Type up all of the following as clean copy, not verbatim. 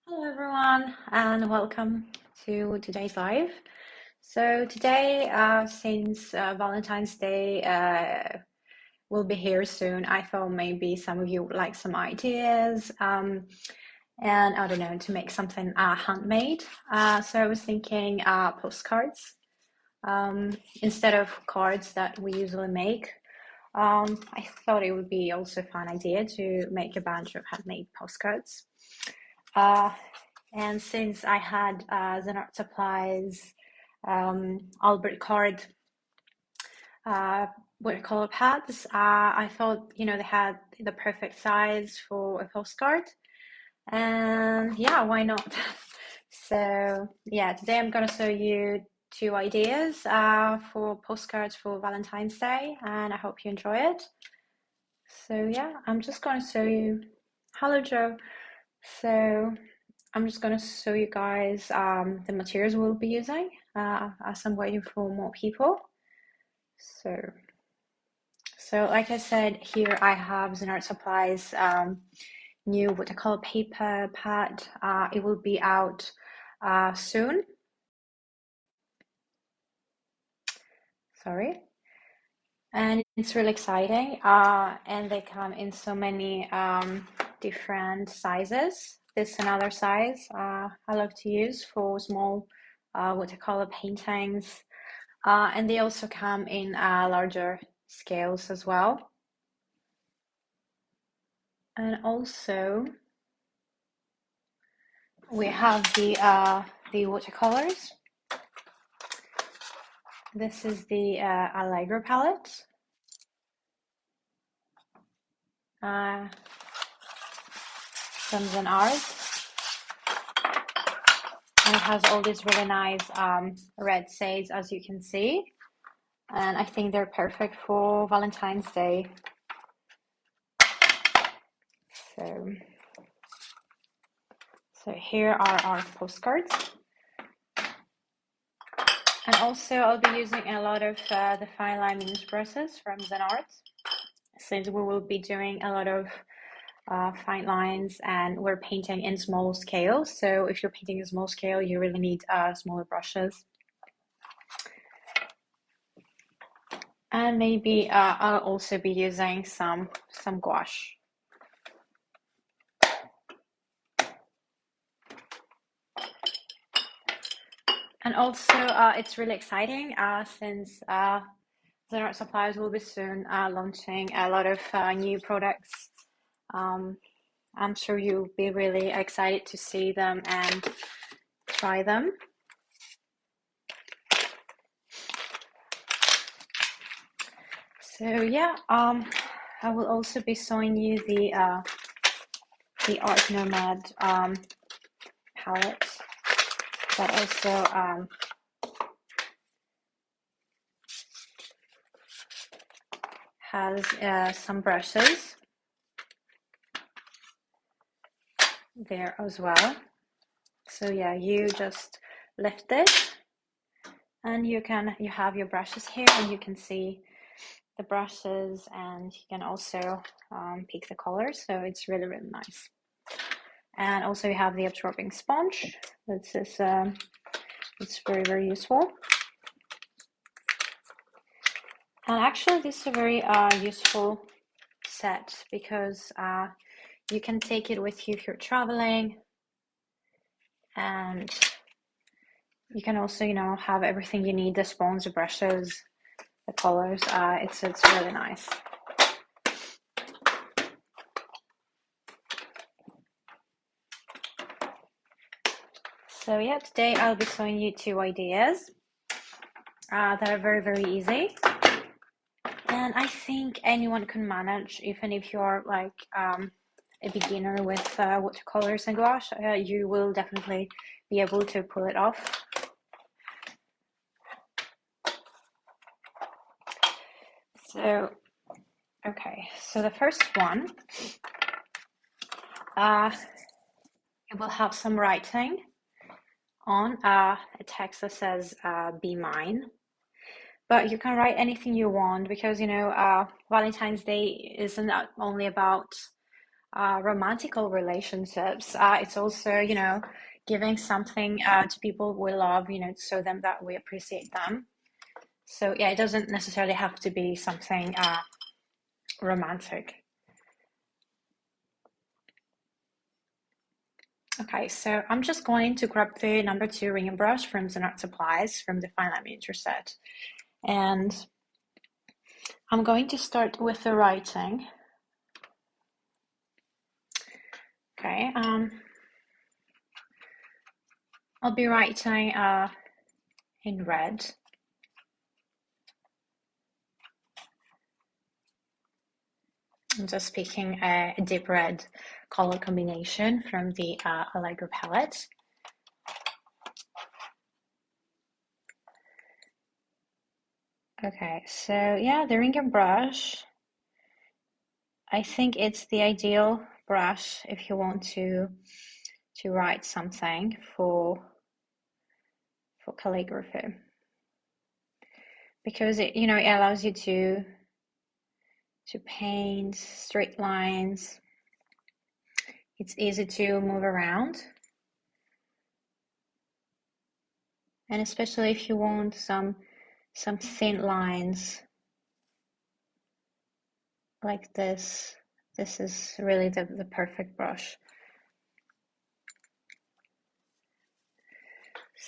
Hello everyone and welcome to today's live. So today, since Valentine's Day will be here soon, I thought maybe some of you would like some ideas and I don't know, to make something handmade. So I was thinking postcards instead of cards that we usually make. I thought it would be also a fun idea to make a bunch of handmade postcards. Uh, and since I had Zen Art Supplies Albert Card watercolor pads, I thought, they had the perfect size for a postcard. And yeah, why not? So yeah, today I'm gonna show you two ideas for postcards for Valentine's Day, and I hope you enjoy it. So yeah, I'm just gonna show you. Hello, Joe. So I'm just going to show you guys the materials we'll be using as I'm waiting for more people. So like I said, here I have Zen Art Supplies new watercolor paper pad. It will be out soon. Sorry. And it's really exciting. And they come in so many different sizes. This is another size I love to use for small watercolor paintings. And they also come in larger scales as well. And also we have the watercolors. This is the Allegro palette. From Zen Art. And it has all these really nice red shades, as you can see. And I think they're perfect for Valentine's Day. So here are our postcards. And also I'll be using a lot of the fine line mini brushes from Zen Art, since we will be doing a lot of fine lines and we're painting in small scale. So if you're painting in small scale, you really need smaller brushes. And maybe I'll also be using some gouache. And also it's really exciting since Zen Art Supplies will be soon launching a lot of new products. I'm sure you'll be really excited to see them and try them. So yeah, I will also be showing you the Art Nomad palette that also has some brushes there as well. So yeah, you just lift it and you have your brushes here, and you can see the brushes, and you can also pick the colors. So it's really nice. And also you have the absorbing sponge. This is it's very useful. And actually this is a very useful set, because you can take it with you if you're traveling, and you can also have everything you need, the sponge, the brushes, the colors. It's really nice. So yeah, today I'll be showing you two ideas that are very easy, and I think anyone can manage, even if you're like a beginner with watercolors and gouache. You will definitely be able to pull it off. So okay, so the first one, it will have some writing on a text that says be mine, but you can write anything you want, because Valentine's Day isn't only about romantical relationships. It's also, giving something to people we love, to show them that we appreciate them. So yeah, it doesn't necessarily have to be something romantic. Okay, so I'm just going to grab the number 2 ring and brush from the Art Supplies from the Fine Line Miniature set. And I'm going to start with the writing. Okay, I'll be writing in red. I'm just picking a deep red color combination from the Allegro palette. Okay, so yeah, the ring and brush, I think it's the ideal brush if you want to write something for calligraphy, because it it allows you to paint straight lines. It's easy to move around, and especially if you want some thin lines like this is really the perfect brush.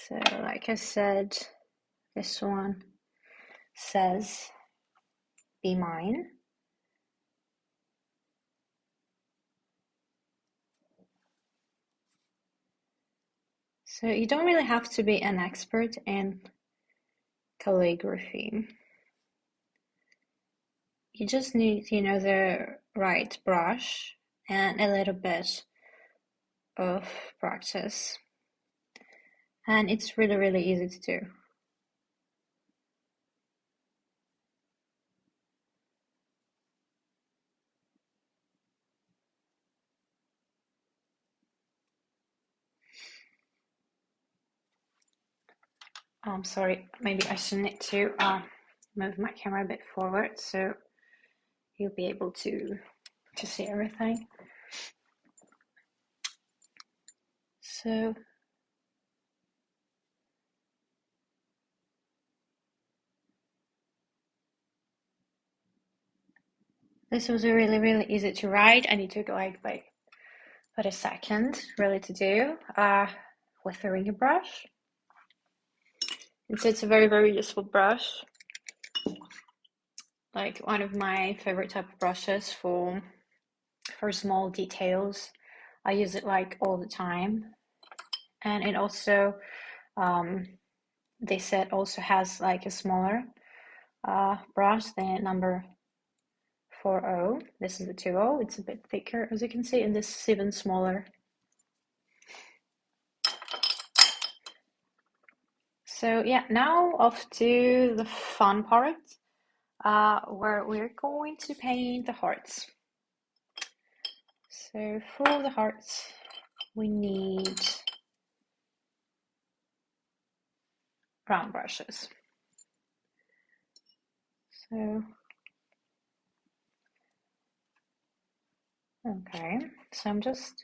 So like I said, this one says be mine. So you don't really have to be an expert in calligraphy. You just need, the right brush and a little bit of practice. And it's really, really easy to do. I'm sorry, maybe I should need to move my camera a bit forward so you'll be able to see everything. So this was really, really easy to write, and it took like but a second really to do with the ring brush. And so it's a very, very useful brush. Like one of my favorite type of brushes for small details. I use it like all the time. And it also, they said also has like a smaller brush, the number 40. This is the 20. It's a bit thicker, as you can see, and this is even smaller. So yeah, now off to the fun part, where we're going to paint the hearts. So for the hearts, we need round brushes. So, okay, so I'm just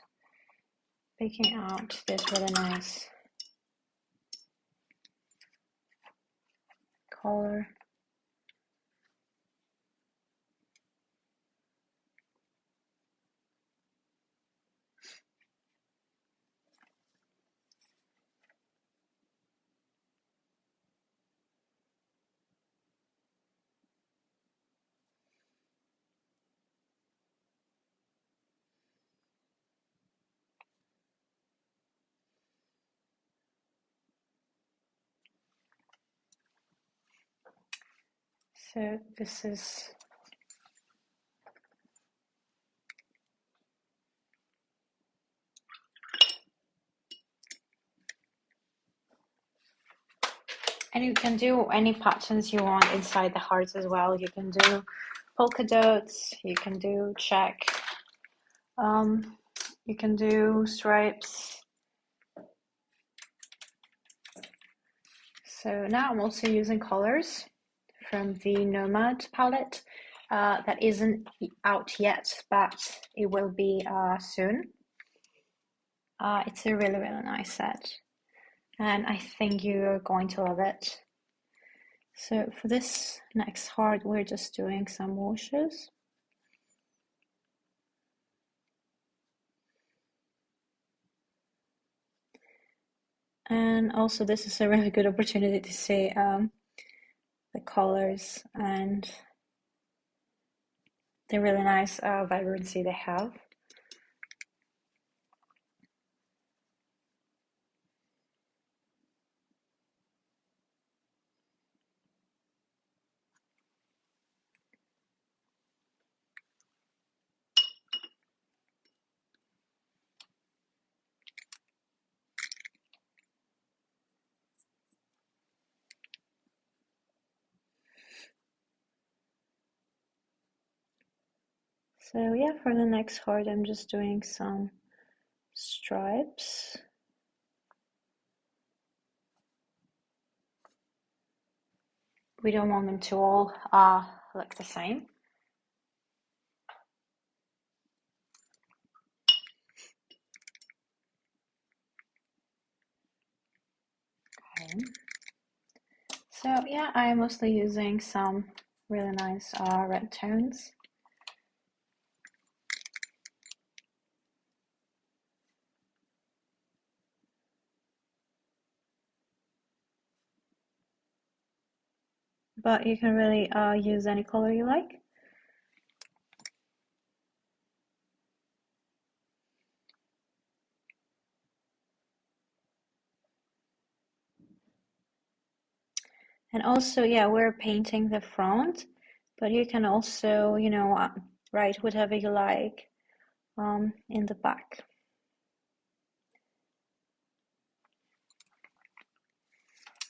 picking out this really nice color. So this is and you can do any patterns you want inside the hearts as well. You can do polka dots, you can do check, you can do stripes. So now I'm also using colors from the Nomad palette. that isn't out yet, but it will be soon. It's a really, really nice set, and I think you're going to love it. So for this next heart, we're just doing some washes. And also this is a really good opportunity to see the colors and the really nice vibrancy they have. So yeah, for the next heart, I'm just doing some stripes. We don't want them to all look the same. Okay. So yeah, I'm mostly using some really nice red tones. But you can really use any color you like. And also, yeah, we're painting the front, but you can also, you know, write whatever you like in the back.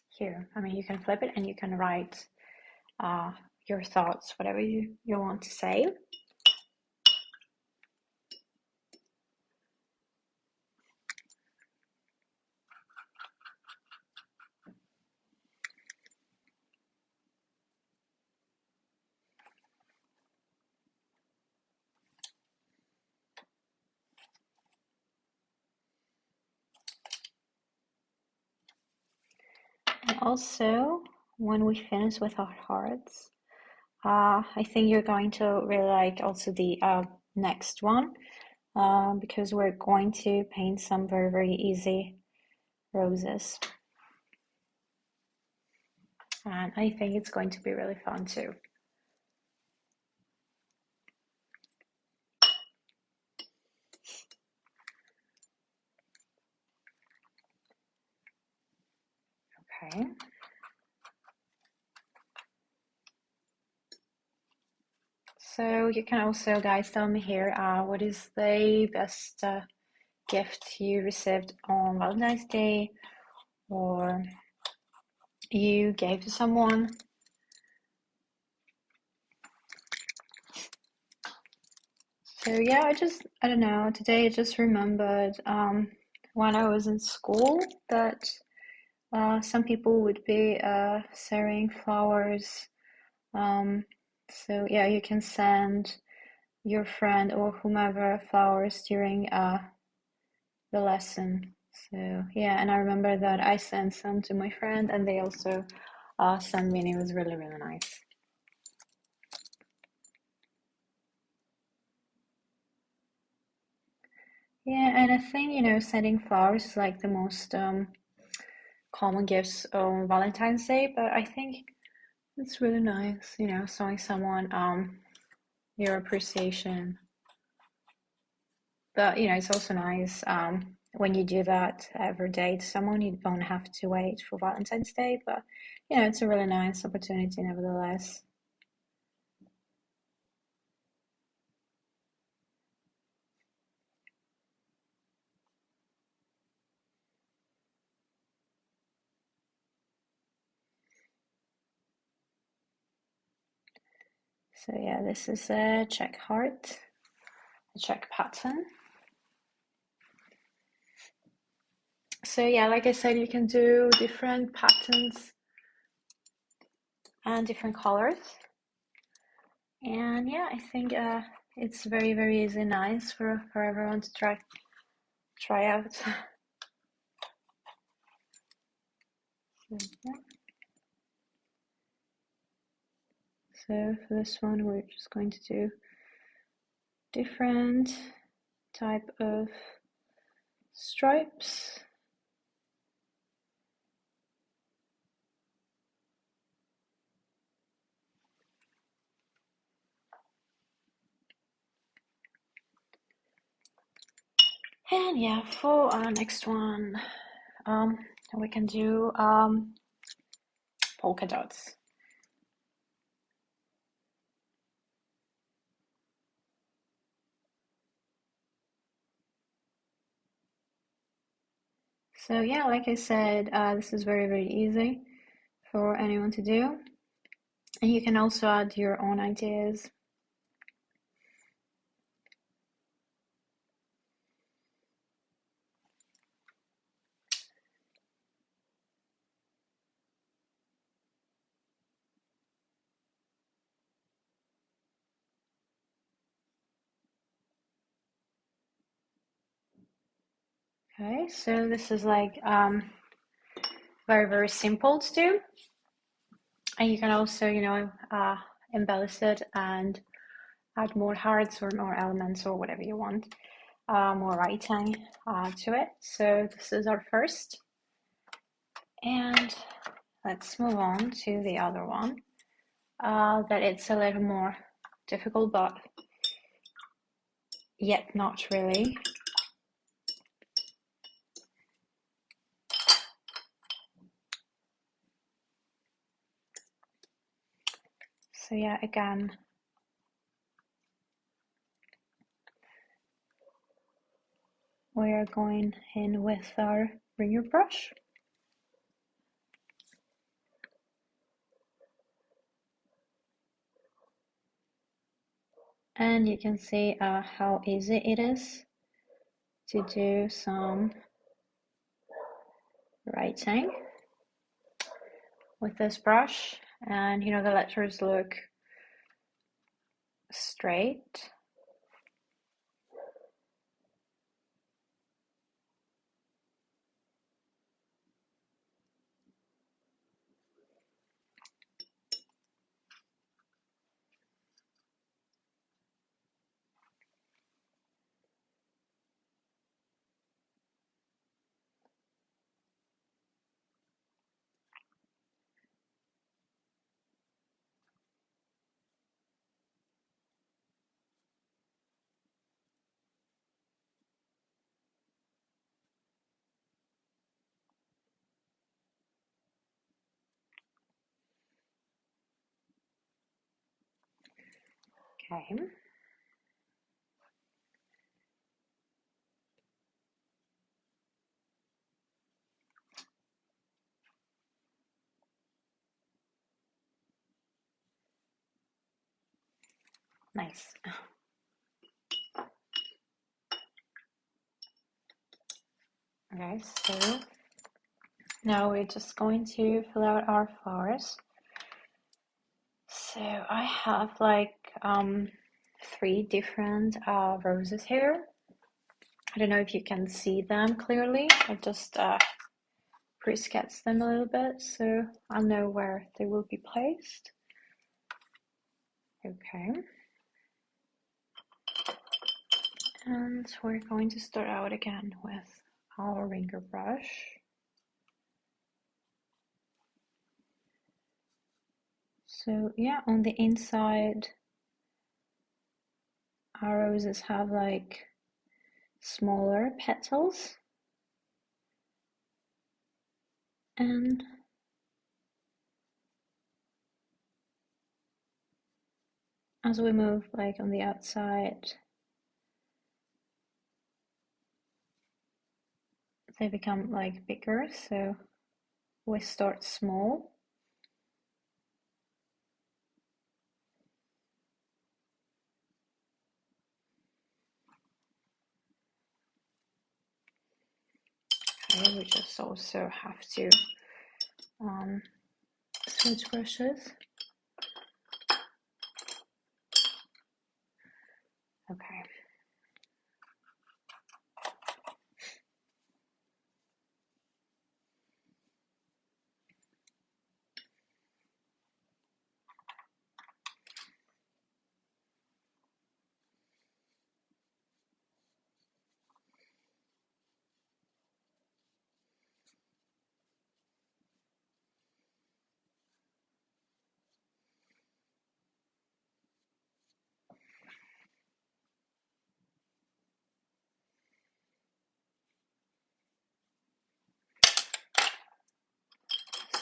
Here, I mean, you can flip it and you can write your thoughts, whatever you want to say. And also, when we finish with our hearts, I think you're going to really like also the next one, because we're going to paint some very, very easy roses. And I think it's going to be really fun too. Okay. So you can also, guys, tell me here, what is the best gift you received on Valentine's Day, or you gave to someone? So yeah, I don't know, today I just remembered when I was in school that some people would be sharing flowers. So yeah, you can send your friend or whomever flowers during the lesson. So yeah, and I remember that I sent some to my friend, and they also sent me, and it was really, really nice. Yeah, and I think, you know, sending flowers is like the most common gifts on Valentine's Day, but I think it's really nice, you know, showing someone your appreciation. But you know, it's also nice when you do that every day to someone. You don't have to wait for Valentine's Day, but you know, it's a really nice opportunity nevertheless. So yeah, this is a check heart, a check pattern. So yeah, like I said, you can do different patterns and different colors. And yeah, I think it's very, very easy, nice for everyone to try out. So, yeah. So for this one, we're just going to do different type of stripes. And yeah, for our next one, we can do polka dots. So yeah, like I said, this is very, very easy for anyone to do. And you can also add your own ideas. Okay, so this is like very, very simple to do. And you can also, you know, embellish it and add more hearts or more elements or whatever you want, more writing to it. So this is our first. And let's move on to the other one. That it's a little more difficult, but yet not really. So yeah, again, we are going in with our ringer brush. And you can see how easy it is to do some writing with this brush. And you know, the letters look straight. Okay. Nice. Okay, so now we're just going to fill out our flowers. So I have like 3 different roses here. I don't know if you can see them clearly. I just pre-sketched them a little bit so I'll know where they will be placed. Okay. And we're going to start out again with our ringer brush. So yeah, on the inside, our roses have like smaller petals. And as we move like on the outside, they become like bigger, so we start small. Okay, we just also have to switch brushes.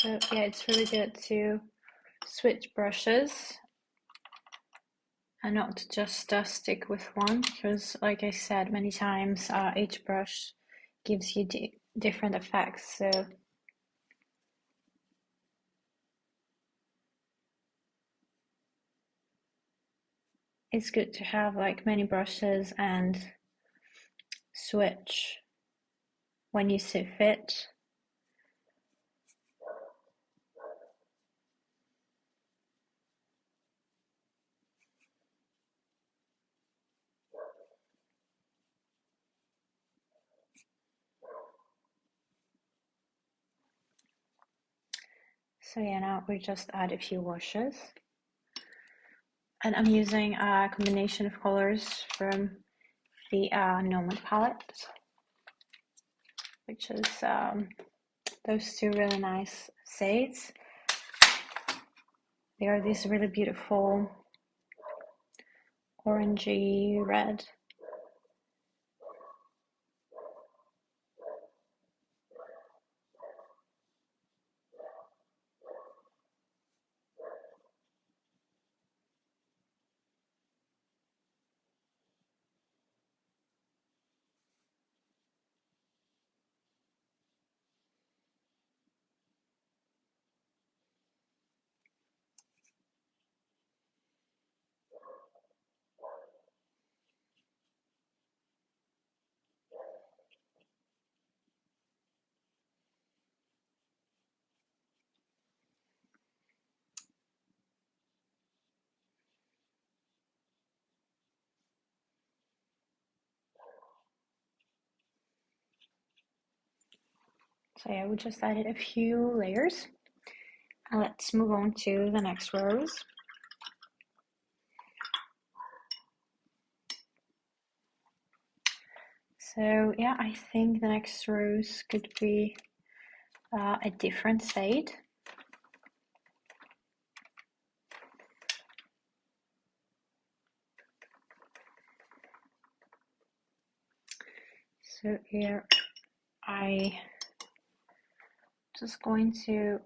So yeah, it's really good to switch brushes and not just stick with one, because like I said many times, each brush gives you different effects. So it's good to have like many brushes and switch when you see fit. So yeah, now we just add a few washes. And I'm using a combination of colors from the Nomad palette, which is those two really nice shades. They are these really beautiful orangey red. So yeah, we just added a few layers. And let's move on to the next rows. So yeah, I think the next rows could be a different shade. So here I just going to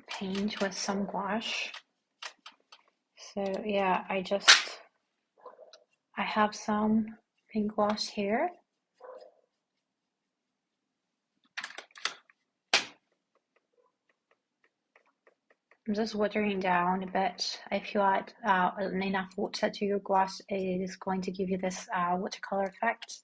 paint with some gouache. So yeah, I have some pink gouache here. I'm just watering down a bit. If you add enough water to your gouache, it is going to give you this watercolor effect.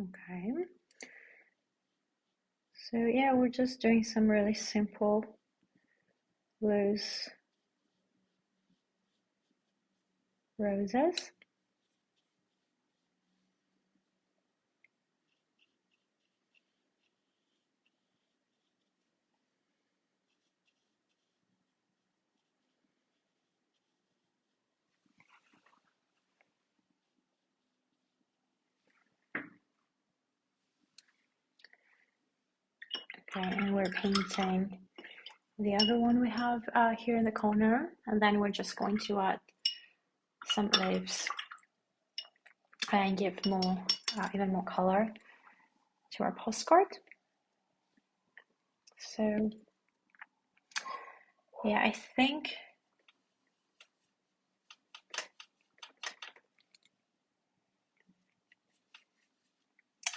Okay. So yeah, we're just doing some really simple loose roses. Okay, and we're painting the other one we have here in the corner, and then we're just going to add some leaves and give more, even more color to our postcard. So yeah, I think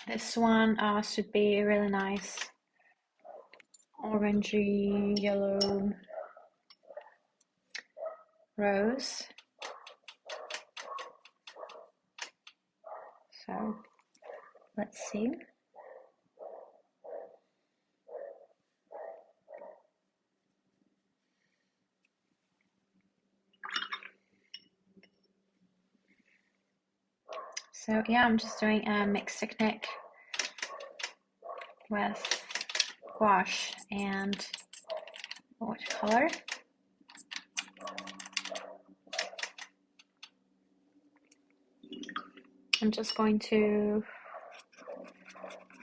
this one should be a really nice orangey yellow rose. So let's see. So yeah, I'm just doing a mixed technique with gouache and watercolor. I'm just going to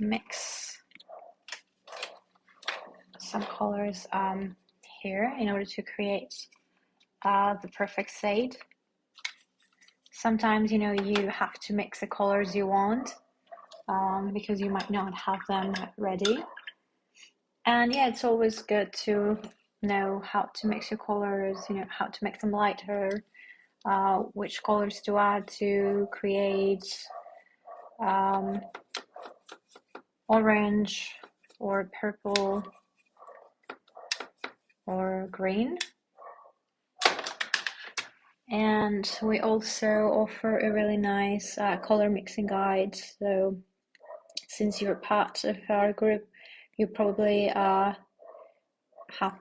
mix some colors here in order to create the perfect shade. Sometimes, you have to mix the colors you want because you might not have them ready. And yeah, it's always good to know how to mix your colors, how to make them lighter, which colors to add to create orange or purple or green. And we also offer a really nice color mixing guide. So since you're part of our group, you probably have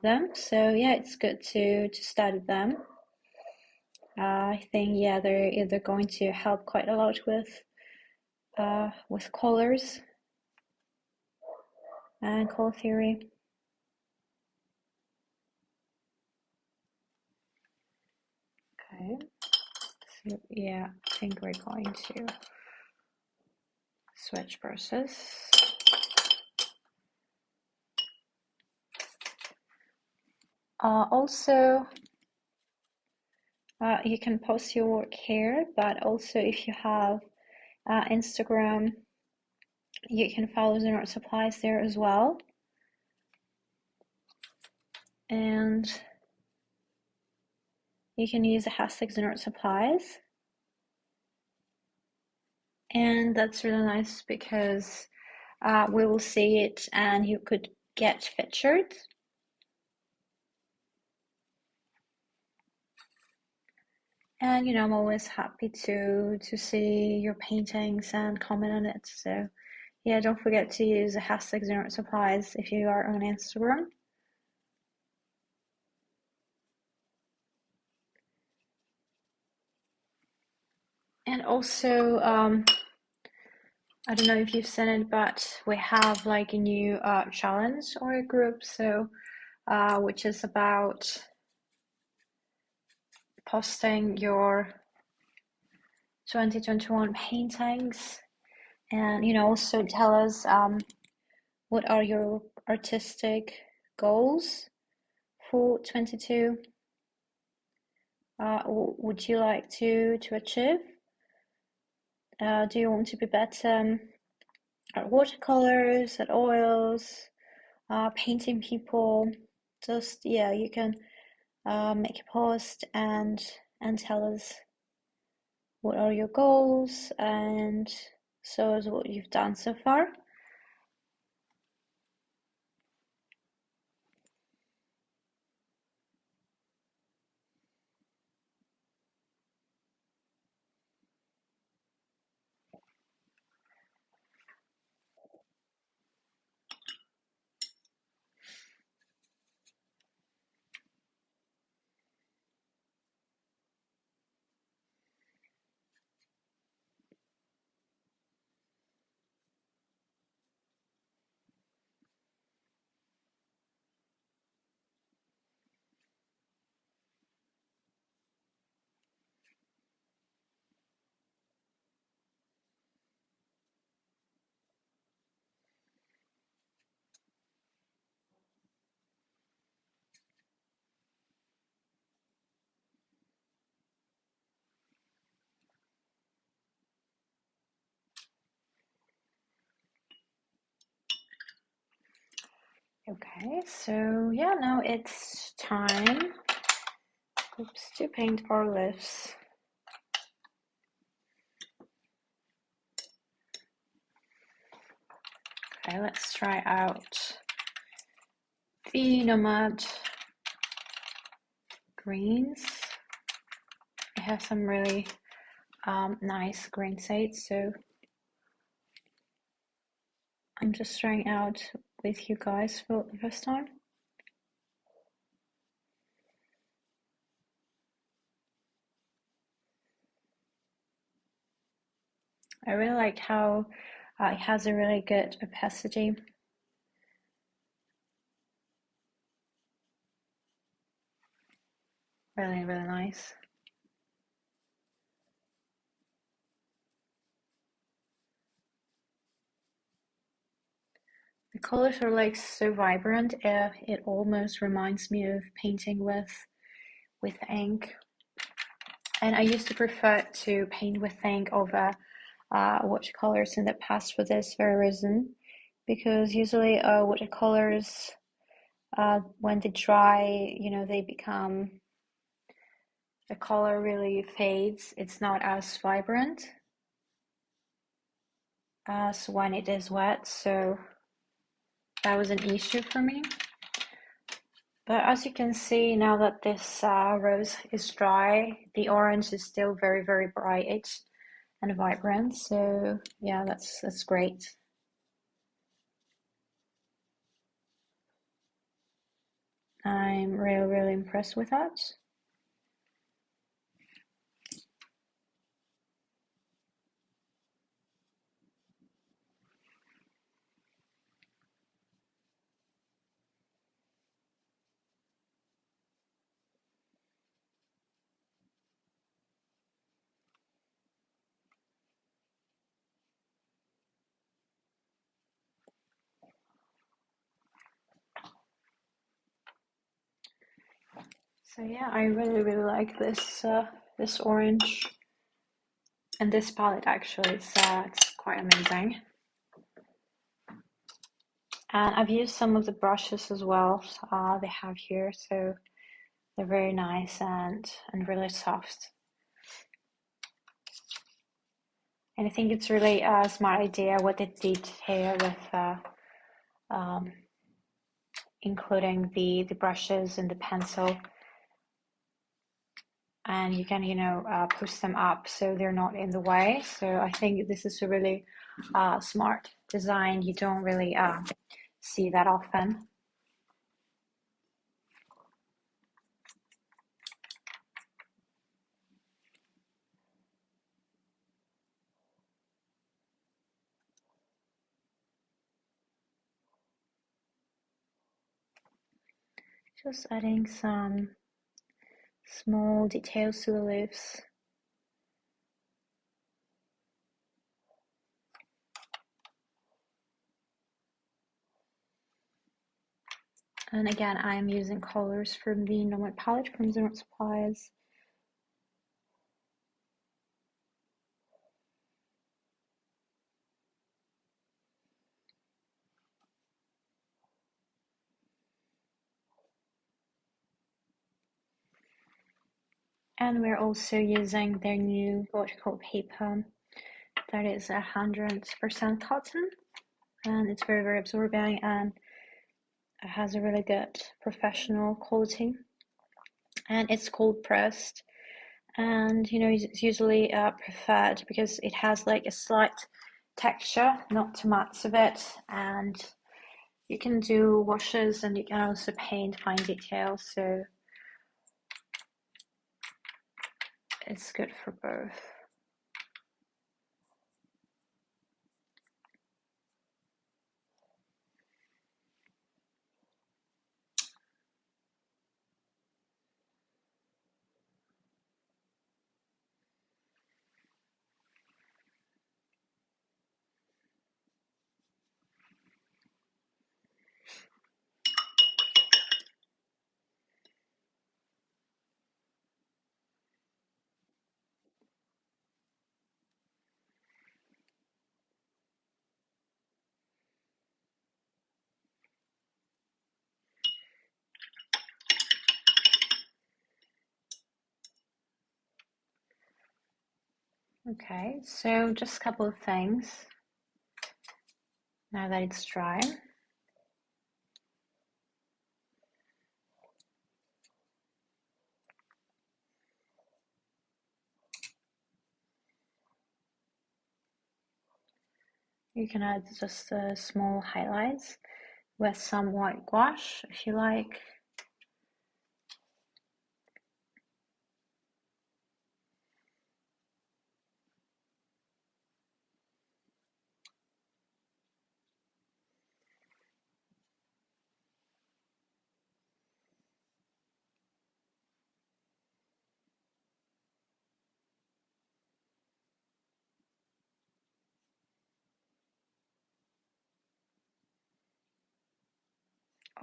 them. So yeah, it's good to study them. I think they're going to help quite a lot with colors and color theory. Okay, so yeah, I think we're going to switch brushes. Also, you can post your work here, but also if you have Instagram, you can follow the art supplies there as well. And you can use the hashtag art supplies. And that's really nice because we will see it and you could get featured. And I'm always happy to see your paintings and comment on it. So yeah, don't forget to use the hashtag art supplies if you are on Instagram. And also, I don't know if you've seen it, but we have like a new challenge or a group, so which is about posting your 2021 paintings, and also tell us what are your artistic goals for 22. Would you like to achieve? Do you want to be better at watercolors, at oils, painting people? Just you can make a post and tell us what are your goals and show us what you've done so far. Okay, so yeah, now it's time to paint our lips. Okay, let's try out the Nomad greens. I have some really nice green shades, so I'm just trying out with you guys for the first time. I really like how it has a really good opacity. Really, really nice. The colors are like so vibrant. It almost reminds me of painting with ink. And I used to prefer to paint with ink over watercolors in the past for this very reason, because usually watercolors, when they dry, they become, the color really fades. It's not as vibrant as when it is wet, so that was an issue for me. But as you can see, now that this rose is dry, the orange is still very, very bright and vibrant. So yeah, that's great. I'm really, really impressed with that. So yeah, I really, really like this orange, and this palette actually, it's quite amazing. And I've used some of the brushes as well they have here, so they're very nice and really soft. And I think it's really a smart idea what they did here with including the brushes and the pencil. And you can, push them up so they're not in the way. So I think this is a really smart design. You don't really see that often. Just adding some small details to the leaves. And again, I am using colors from the Nomad palette from Zero Supplies. And we're also using their new watercolor paper that is 100% cotton, and it's very, very absorbing, and it has a really good professional quality. And it's cold pressed, and it's usually preferred because it has like a slight texture, not too much of it, and you can do washes and you can also paint fine details, so it's good for both. Okay, so just a couple of things now that it's dry. You can add just small highlights with some white gouache if you like.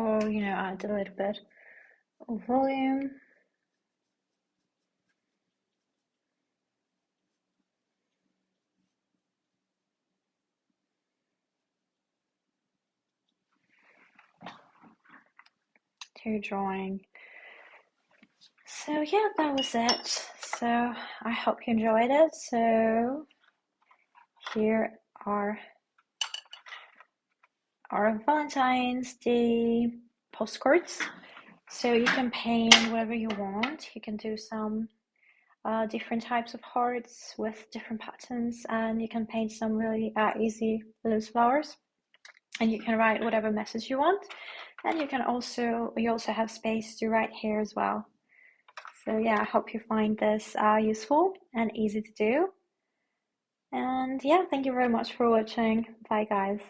Or, add a little bit of volume. To your drawing. So yeah, that was it. So I hope you enjoyed it. So here are our Valentine's Day postcards. So you can paint whatever you want. You can do some different types of hearts with different patterns, and you can paint some really easy loose flowers, and you can write whatever message you want. And you also have space to write here as well. So yeah, I hope you find this useful and easy to do. And yeah, thank you very much for watching. Bye guys.